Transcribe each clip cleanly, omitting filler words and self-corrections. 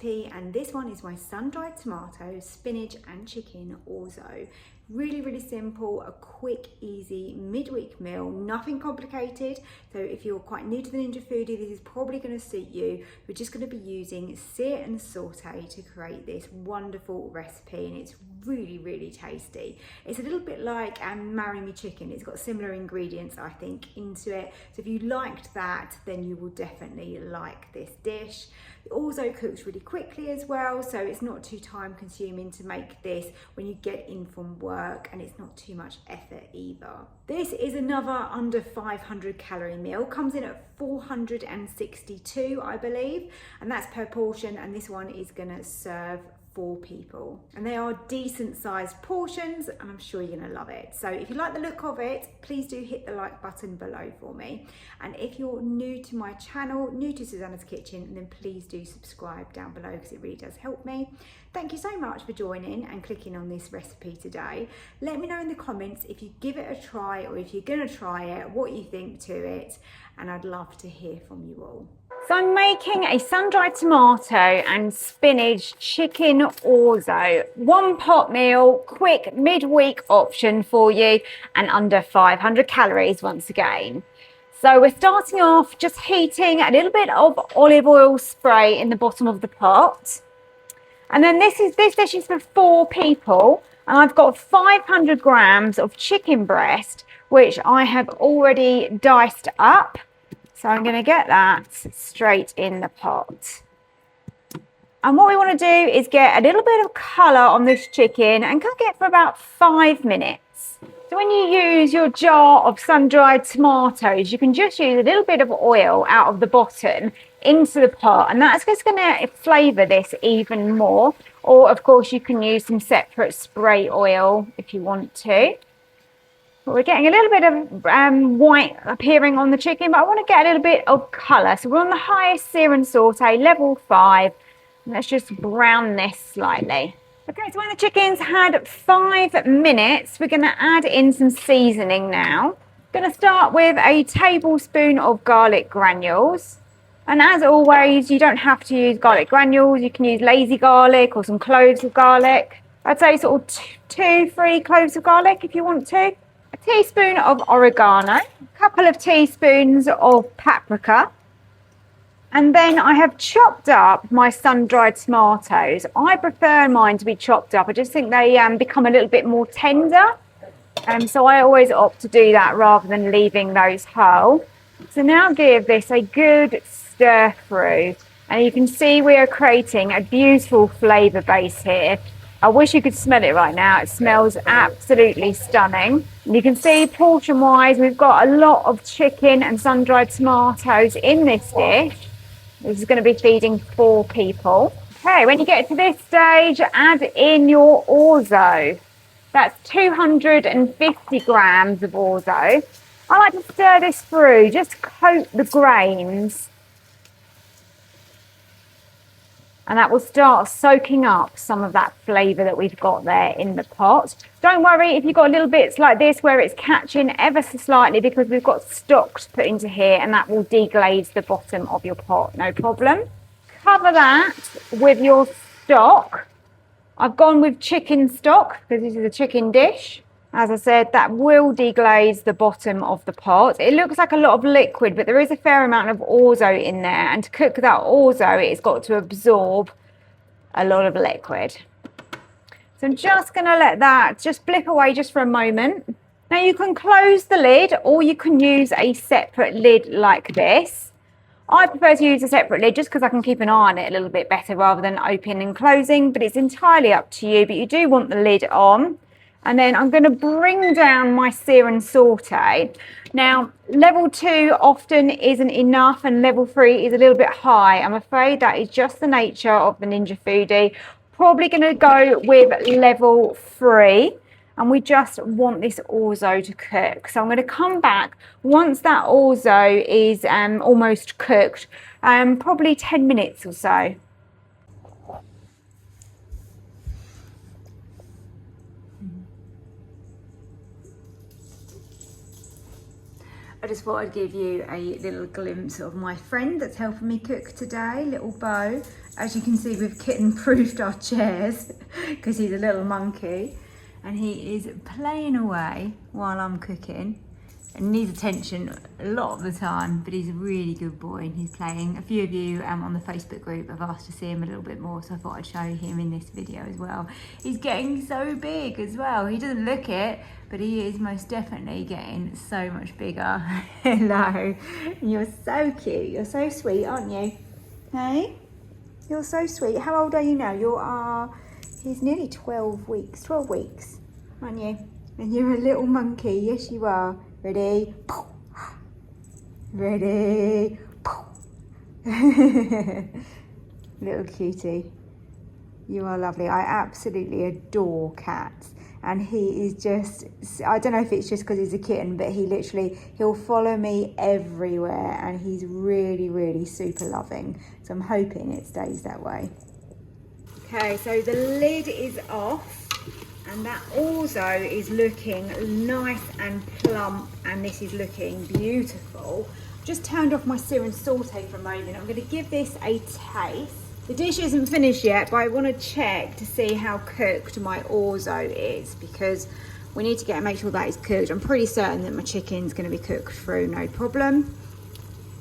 recipe, and this one is my sun-dried tomatoes, spinach and chicken orzo. Really simple, a quick, easy midweek meal, nothing complicated. So if you're quite new to the Ninja Foodi, this is probably going to suit you. We're just going to be using SEAR and SAUTE to create this wonderful recipe, and it's really tasty. It's a little bit like Marry Me Chicken. It's got similar ingredients, I think, into it. So if you liked that, then you will definitely like this dish. It also cooks really quickly as well, so it's not too time consuming to make this when you get in from work, and it's not too much effort either. This is another under 500 calorie meal, comes in at 462 I believe, and that's per portion, and this one is gonna serve 4 people, and they are decent sized portions, and I'm sure you're gonna love it. So if you like the look of it, please do hit the like button below for me, and if you're new to my channel, new to Susannah's Kitchen, then please do subscribe down below because it really does help me. Thank you so much for joining and clicking on this recipe today. Let me know in the comments if you give it a try, or if you're gonna try it, what you think to it, and I'd love to hear from you all. So I'm making a sun-dried tomato and spinach chicken orzo. One pot meal, quick midweek option for you, and under 500 calories once again. So we're starting off just heating a little bit of olive oil spray in the bottom of the pot. And then this dish is for 4 people, and I've got 500 grams of chicken breast, which I have already diced up. So I'm going to get that straight in the pot. And what we want to do is get a little bit of colour on this chicken and cook it for about 5 minutes. So when you use your jar of sun-dried tomatoes, you can just use a little bit of oil out of the bottom into the pot, and that's just going to flavour this even more. Or of course you can use some separate spray oil if you want to. But we're getting a little bit of white appearing on the chicken, but I want to get a little bit of colour. So we're on the highest SEAR and SAUTE, level 5. And let's just brown this slightly. Okay, so when the chicken's had 5 minutes, we're going to add in some seasoning now. Going to start with a tablespoon of garlic granules. And as always, you don't have to use garlic granules. You can use lazy garlic or some cloves of garlic. I'd say sort of 2-3 cloves of garlic if you want to. A teaspoon of oregano, a couple of teaspoons of paprika, and then I have chopped up my sun-dried tomatoes. I prefer mine to be chopped up. I just think they become a little bit more tender, so I always opt to do that rather than leaving those whole. So now give this a good stir through, and you can see we are creating a beautiful flavour base here. I wish you could smell it right now. It smells absolutely stunning. And you can see portion wise, we've got a lot of chicken and sun-dried tomatoes in this dish. This is going to be feeding 4 people. Okay, when you get to this stage, add in your orzo. That's 250 grams of orzo. I like to stir this through, just coat the grains. And that will start soaking up some of that flavour that we've got there in the pot. Don't worry if you've got little bits like this where it's catching ever so slightly, because we've got stock to put into here, and that will deglaze the bottom of your pot, no problem. Cover that with your stock. I've gone with chicken stock because this is a chicken dish. As I said, that will deglaze the bottom of the pot. It looks like a lot of liquid, but there is a fair amount of orzo in there. And to cook that orzo, it's got to absorb a lot of liquid. So I'm just going to let that just blip away just for a moment. Now you can close the lid, or you can use a separate lid like this. I prefer to use a separate lid just because I can keep an eye on it a little bit better rather than opening and closing, but it's entirely up to you. But you do want the lid on. And then I'm going to bring down my SEAR and SAUTE. Now, level 2 often isn't enough, and level 3 is a little bit high. I'm afraid that is just the nature of the Ninja Foodi. Probably going to go with level 3, and we just want this orzo to cook. So I'm going to come back once that orzo is almost cooked, probably 10 minutes or so. I just thought I'd give you a little glimpse of my friend that's helping me cook today, little Bo. As you can see, we've Kitten-proofed our chairs because he's a little monkey, and he is playing away while I'm cooking and needs attention a lot of the time, but he's a really good boy and he's playing. A few of you on the Facebook group have asked to see him a little bit more, so I thought I'd show him in this video as well. He's getting so big as well. He doesn't look it, but he is most definitely getting so much bigger. Hello, you're so cute, you're so sweet, aren't you? Hey, you're so sweet. How old are you now? He's nearly 12 weeks, aren't you? And you're a little monkey, yes you are. Ready? Ready? Little cutie. You are lovely. I absolutely adore cats. And he is just, I don't know if it's just because he's a kitten, but he'll follow me everywhere, and he's really, really super loving. So I'm hoping it stays that way. Okay, so the lid is off. And that ORZO is looking nice and plump, and this is looking beautiful. Just turned off my SEAR and SAUTE for a moment. I'm going to give this a taste. The dish isn't finished yet, but I want to check to see how cooked my ORZO is, because we need to make sure that is cooked. I'm pretty certain that my chicken's going to be cooked through, no problem.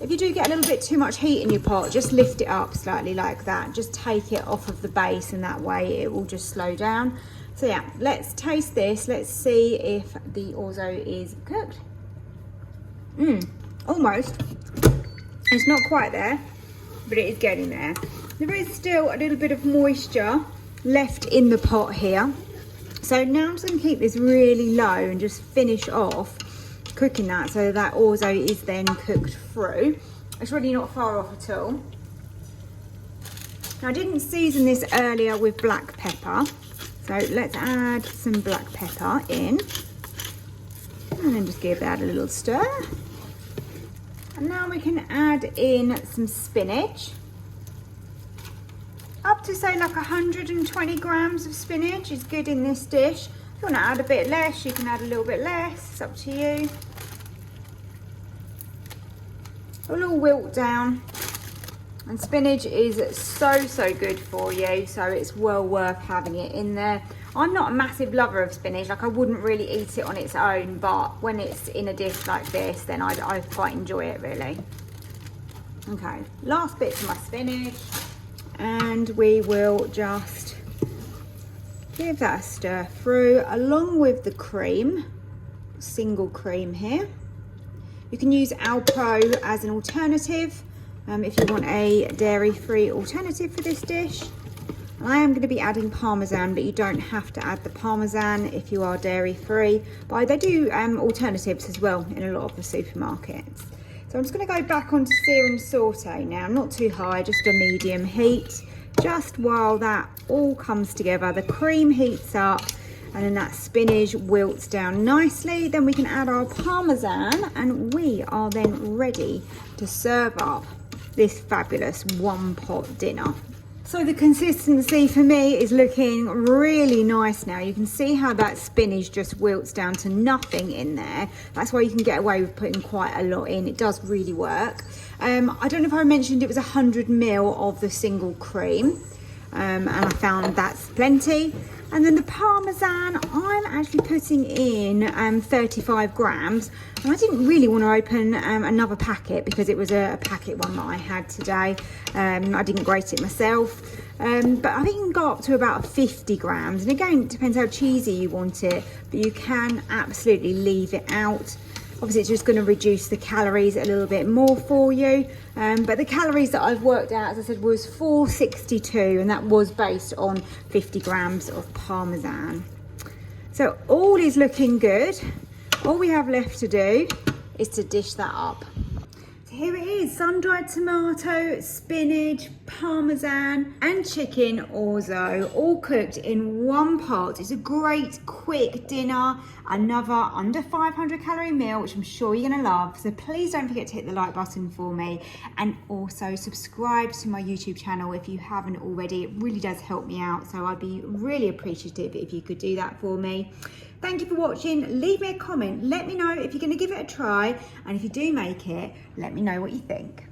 If you do get a little bit too much heat in your pot, just lift it up slightly like that. Just take it off of the base, and that way it will just slow down. So yeah, let's taste this. Let's see if the ORZO is cooked. Almost. It's not quite there, but it is getting there. There is still a little bit of moisture left in the pot here. So now I'm just going to keep this really low and just finish off cooking that, so that ORZO is then cooked through. It's really not far off at all. Now I didn't season this earlier with black pepper. So let's add some black pepper in, and then just give that a little stir. And now we can add in some spinach. Up to say like 120 grams of spinach is good in this dish. If you want to add a bit less, you can add a little bit less, it's up to you. It'll all wilt down. And spinach is so good for you, so it's well worth having it in there. I'm not a massive lover of spinach, like I wouldn't really eat it on its own, but when it's in a dish like this, then I quite enjoy it really. Okay, last bit of my spinach, and we will just give that a stir through along with the cream, single cream here. You can use Alpro as an alternative. If you want a dairy-free alternative for this dish. I am going to be adding Parmesan, but you don't have to add the Parmesan if you are dairy-free. But they do alternatives as well in a lot of the supermarkets. So I'm just going to go back onto SEAR and SAUTE now, not too high, just a medium heat. Just while that all comes together, the cream heats up, and then that spinach wilts down nicely. Then we can add our Parmesan, and we are then ready to serve up this fabulous one-pot dinner. So the consistency for me is looking really nice now. You can see how that spinach just wilts down to nothing in there. That's why you can get away with putting quite a lot in. It does really work. I don't know if I mentioned it was 100 ml of the single cream. And I found that's plenty. And then the Parmesan, I'm actually putting in 35 grams. And I didn't really want to open another packet because it was a packet one that I had today. I didn't grate it myself. But I think you can go up to about 50 grams. And again, it depends how cheesy you want it. But you can absolutely leave it out. Obviously, it's just going to reduce the calories a little bit more for you. But the calories that I've worked out, as I said, was 462, and that was based on 50 grams of Parmesan. So all is looking good. All we have left to do is to dish that up. So here it is, sun-dried tomato, spinach, parmesan and chicken orzo, all cooked in one pot. It's a great quick dinner, another under 500 calorie meal, which I'm sure you're gonna love. So please don't forget to hit the like button for me, and also subscribe to my YouTube channel if you haven't already. It really does help me out, so I'd be really appreciative if you could do that for me. Thank you for watching. Leave me a comment. Let me know if you're going to give it a try, and if you do make it, let me know what you think.